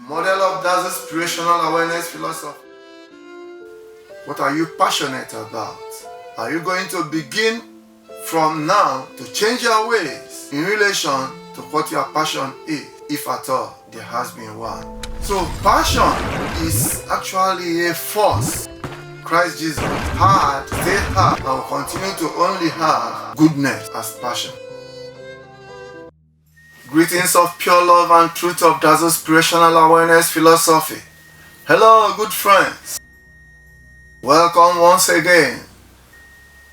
model of Dazzlespiration awareness philosophy. What are you passionate about? Are you going to begin from now to change your ways in relation to what your passion is, if at all there has been one? So passion is actually a force. Christ Jesus had, still have, and will continue to only have goodness as passion. Greetings of pure love and truth of Dazzlespiration awareness philosophy. Hello, good friends. Welcome once again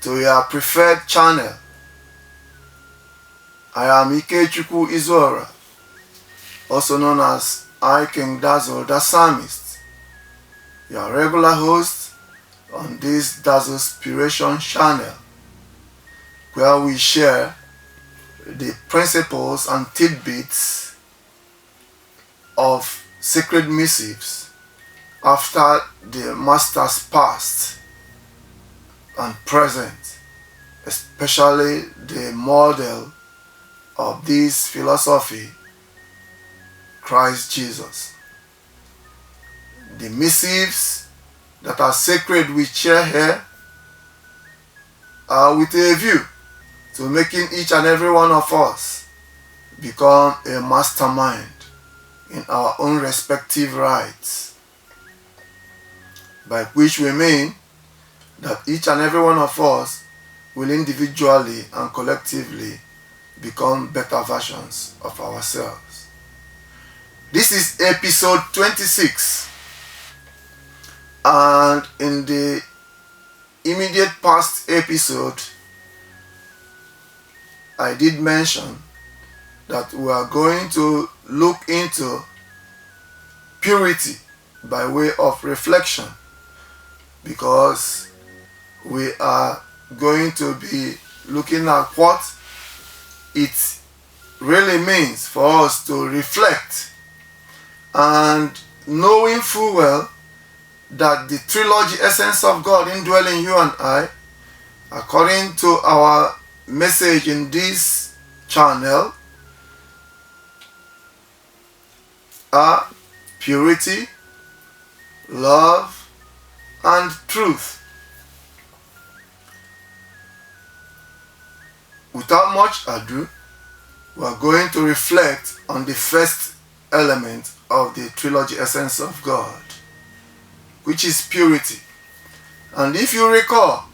to your preferred channel. I am Ikechukwu Izora, also known as I King Dazzle the Psalmist, your regular host on this Dazzlespiration channel, where we share the principles and tidbits of sacred missives after the masters past and present, especially the model of this philosophy, Christ Jesus. The missives that are sacred we share here are with a view to making each and every one of us become a mastermind in our own respective rights, by which we mean that each and every one of us will individually and collectively become better versions of ourselves. This is episode 26, and in the immediate past episode I did mention that we are going to look into purity by way of reflection, because we are going to be looking at what it really means for us to reflect, and knowing full well that the trilogy essence of God indwelling you and I, according to our message in this channel, are purity, love, and truth. Without much ado, we are going to reflect on the first element of the trilogy essence of God, which is purity. And if you recall,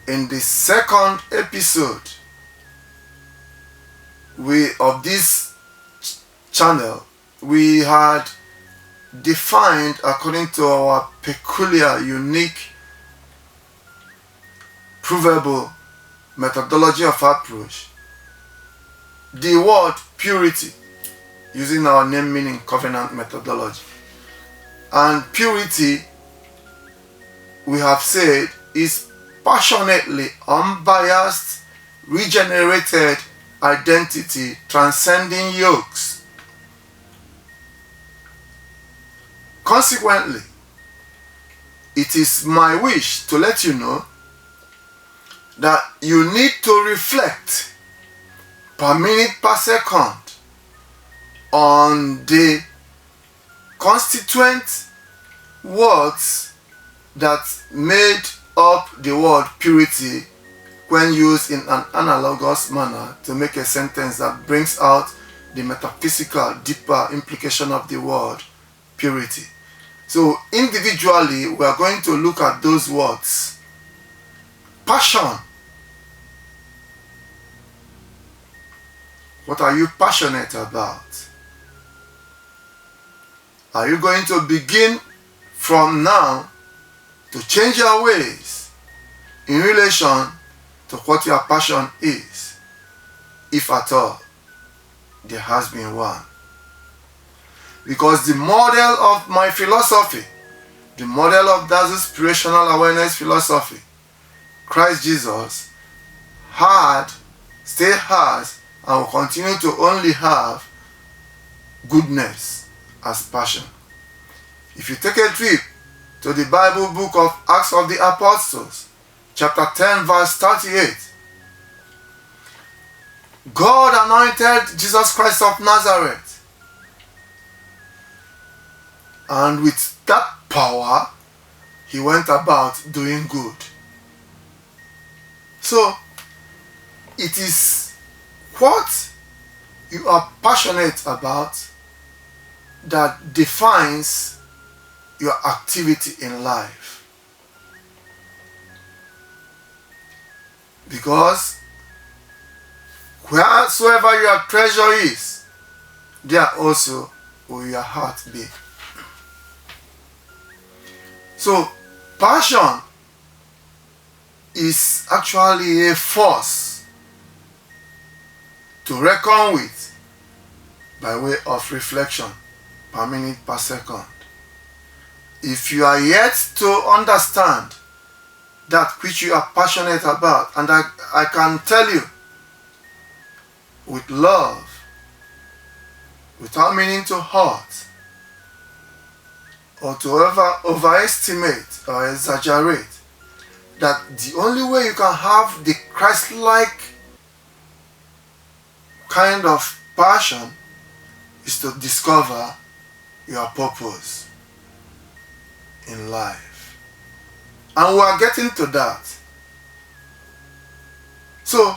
in the second episode of this channel, we had defined, according to our peculiar, unique, provable methodology of approach, the word purity, using our name meaning covenant methodology. And purity, we have said, is passionately unbiased, regenerated identity transcending yokes. Consequently, it is my wish to let you know that you need to reflect per minute per second on the constituent words that made up the word purity when used in an analogous manner to make a sentence that brings out the metaphysical, deeper implication of the word purity. So individually, we are going to look at those words. Passion. What are you passionate about? Are you going to begin from now to change your ways in relation to what your passion is, if at all there has been one? Because the model of my philosophy, the model of Dazzlespiration awareness philosophy, Christ Jesus had, still has, and will continue to only have goodness as passion. If you take a trip to the Bible book of Acts of the Apostles, chapter 10, verse 38, God anointed Jesus Christ of Nazareth And with that power, he went about doing good. So, it is what you are passionate about that defines your activity in life. Because wheresoever your treasure is, there also will your heart be. So, passion is actually a force to reckon with by way of reflection per minute per second. If you are yet to understand that which you are passionate about, and I can tell you with love, without meaning to hurt or to overestimate or exaggerate, that the only way you can have the Christ-like kind of passion is to discover your purpose in life. And we are getting to that. So,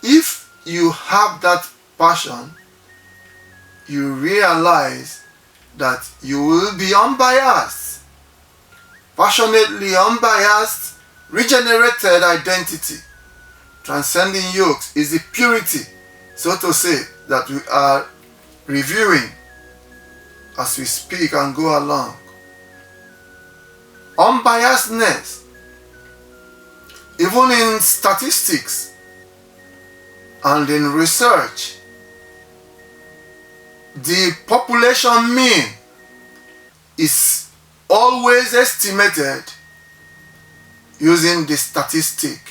if you have that passion, you realize that you will be unbiased, passionately unbiased, regenerated identity, transcending yokes, is the purity, so to say, that we are reviewing as we speak and go along. Unbiasedness, even in statistics and in research, the population mean is always estimated using the statistic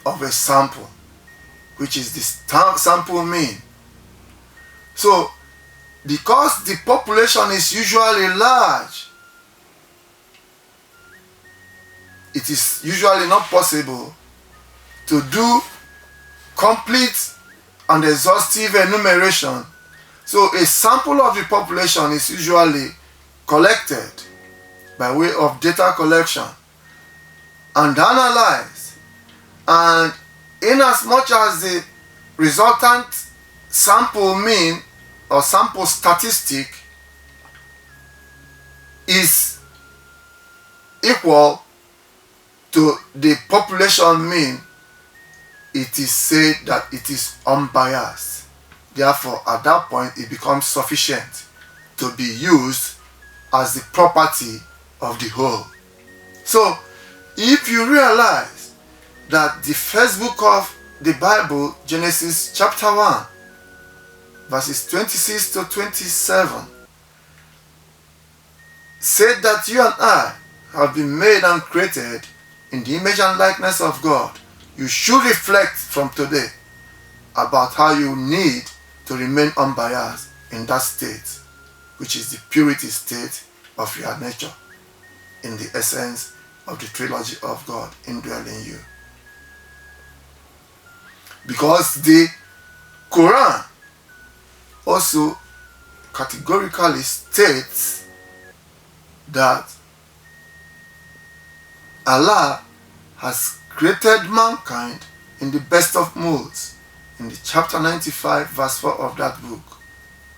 of a sample, which is the sample mean. So, because the population is usually large, it is usually not possible to do complete and exhaustive enumeration. So a sample of the population is usually collected by way of data collection and analyzed. And in as much as the resultant sample mean or sample statistic is equal to the population mean, it is said that it is unbiased. Therefore, at that point, it becomes sufficient to be used as the property of the whole. So, if you realize that the first book of the Bible, Genesis chapter 1, verses 26 to 27, said that you and I have been made and created in the image and likeness of God, you should reflect from today about how you need to remain unbiased in that state, which is the purity state of your nature, in the essence of the trilogy of God indwelling you. Because the Quran also categorically states that Allah has created mankind in the best of moods, in the chapter 95 verse 4 of that book,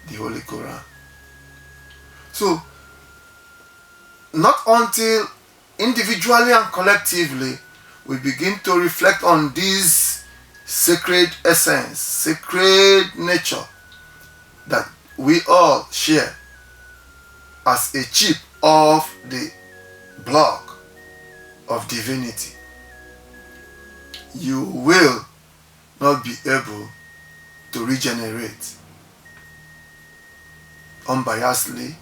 the Holy Quran. So, not until individually and collectively we begin to reflect on this sacred essence, sacred nature that we all share as a chip of the block of divinity, you will not be able to regenerate unbiasedly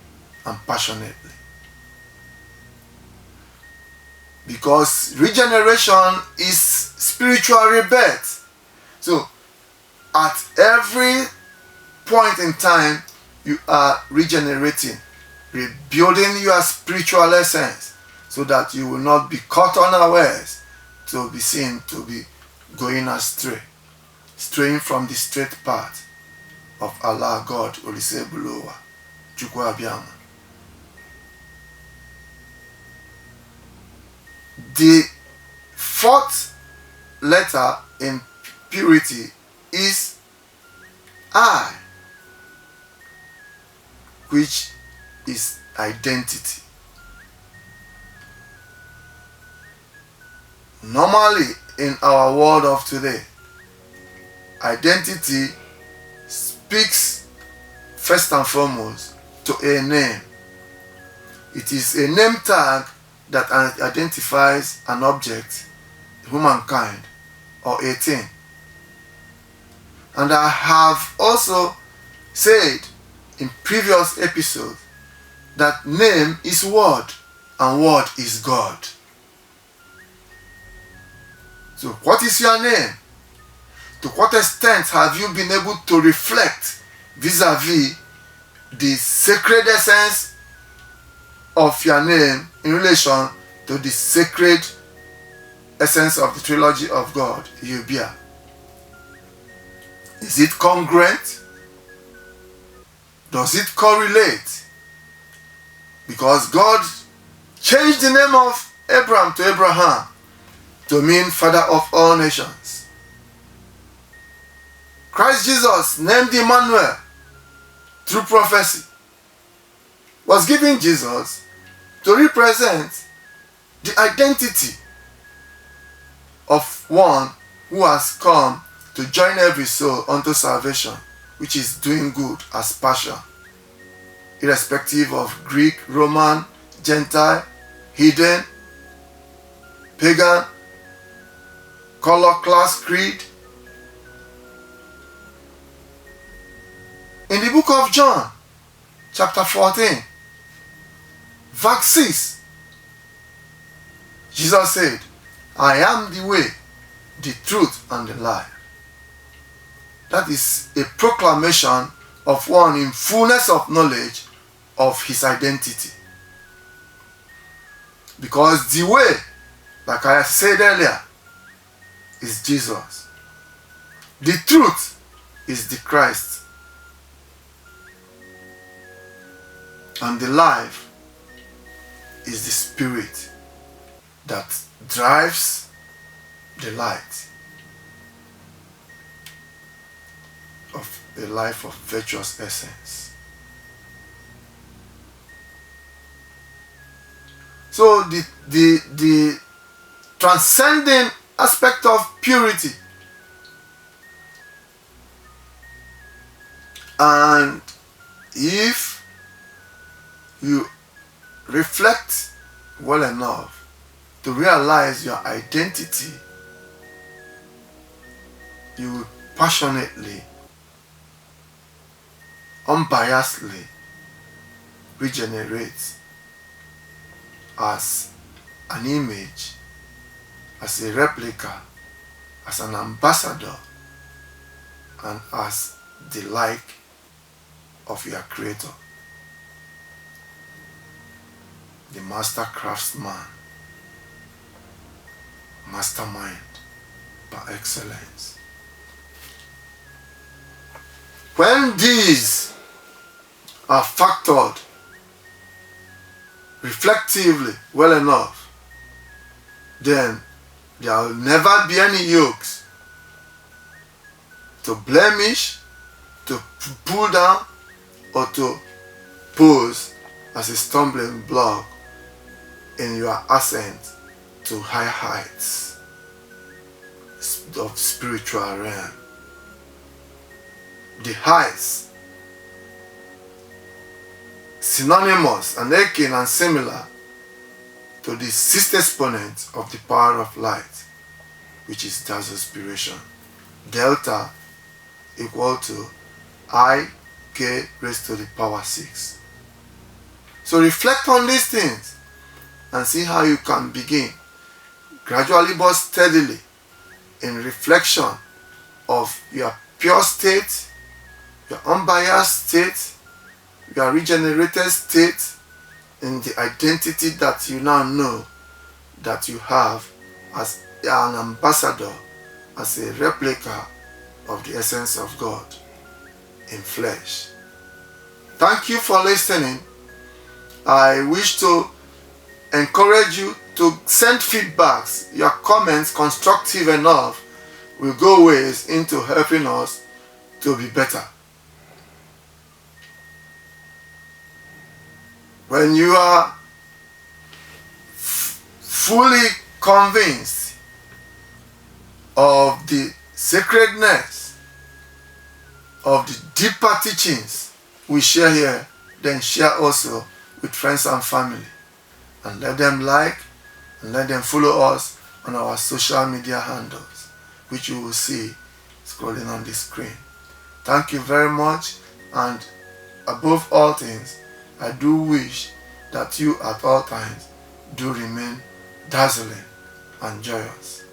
and passionately. Because regeneration is spiritual rebirth. So, at every point in time, you are regenerating, rebuilding your spiritual essence, so that you will not be caught unawares to be seen to be going astray, straying from the straight path of Allah, God, Olisebulowa, Chukwu Abiyama. The fourth letter in purity is I, which is identity. Normally, in our world of today, identity speaks first and foremost to a name. It is a name tag that identifies an object, humankind, or a thing. And I have also said in previous episodes that name is word and word is God. So what is your name? To what extent have you been able to reflect vis-a-vis the sacred essence of your name in relation to the sacred essence of the trilogy of God you bear? Is it congruent? Does it correlate? Because God changed the name of Abraham to Abraham to mean father of all nations. Christ Jesus, named Emmanuel through prophecy, was given Jesus to represent the identity of one who has come to join every soul unto salvation, which is doing good as passion, irrespective of Greek, Roman, Gentile, heathen, pagan, color, class, creed. In the book of John, chapter 14, verse 6, Jesus said, I am the way, the truth, and the life. That is a proclamation of one in fullness of knowledge of his identity. Because the way, like I said earlier, is Jesus. The truth is the Christ. And the life is the Spirit that drives the light of a life of virtuous essence. So the transcending aspect of purity and if you reflect well enough to realize your identity, you will passionately, unbiasedly regenerate as an image, as a replica, as an ambassador, and as the like of your Creator, the master craftsman, mastermind par excellence. When these are factored reflectively well enough, then there will never be any yokes to blemish, to pull down, or to pose as a stumbling block in your ascent to high heights of spiritual realm. The heights, synonymous and akin and similar to the sixth exponent of the power of light, which is Dazzlespiration. Delta equal to I k raised to the power 6. So reflect on these things and see how you can begin gradually but steadily in reflection of your pure state, your unbiased state, your regenerated state, in the identity that you now know that you have as an ambassador, as a replica of the essence of God in flesh. Thank you for listening. I wish to encourage you to send feedbacks, your comments constructive enough will go ways into helping us to be better. When you are fully convinced of the sacredness of the deeper teachings we share here, then share also with friends and family, and let them like and let them follow us on our social media handles, which you will see scrolling on the screen. Thank you very much, and above all things, I do wish that you at all times do remain dazzling and joyous.